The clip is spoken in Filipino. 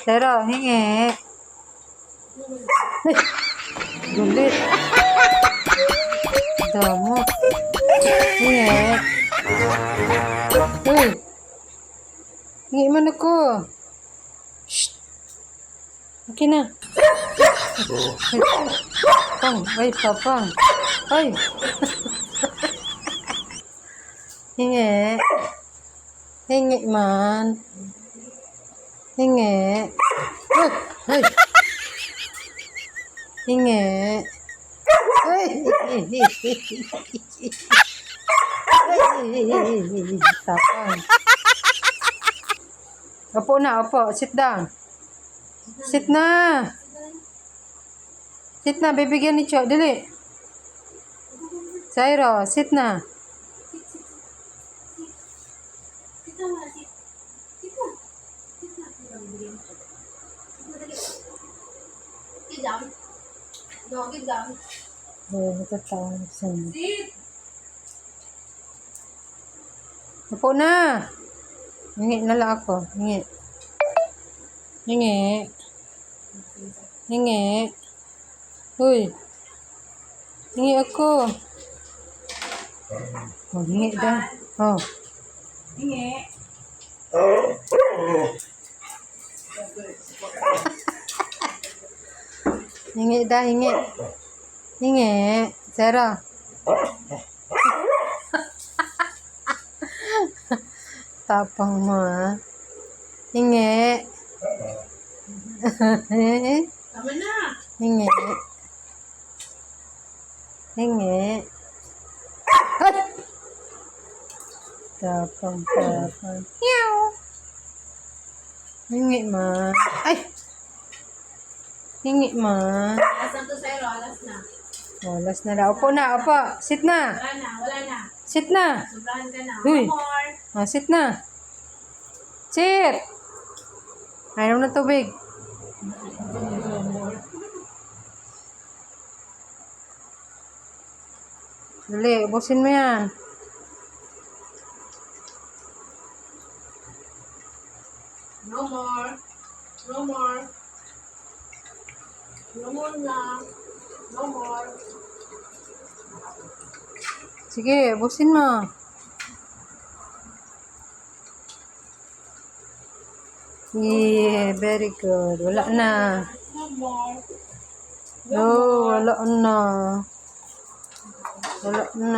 Pero, hingi. Gulit. Damo. Hingi. Uy. Hingi man ako. Shh. Okay na. Pang. Ay, papang. Ay. Hingi. Hingi man. Hingi. Ay. Ay. Hingi. Ay. Tapang. Opo na, opo. Sit down. Sit na. Sit na, bibigyan ni Cho. Dili. Zairo, sit na. Get down. No, get down. Sit. Opo na. Hingi na lang ako. Hingi. Hingi. Hingi. Uy. Hingi ako. Oh, hingi dah. Oh. Hingi. Hingi dah, hingi. Hingi. Sarah. Tapang mo ah. Hingi. Tama na. Hingi. Hingi. Ay! Tapang. Meow. Hingi man. Ay! Hingi man. Alas na to sa'yo. Alas na. Olas na lang. Upo na, upo. Sit na. Wala na. Wala na. Sit na. Sobrahan ka na. Uy. One more. Ah, sit na. Sit. Ayaw na tubig. Dali, ubusin mo yan. No more. No more. No more na. No more. Sige, ubusin mo. Yeah, very good. Wala na. No more. No, wala na. Wala na.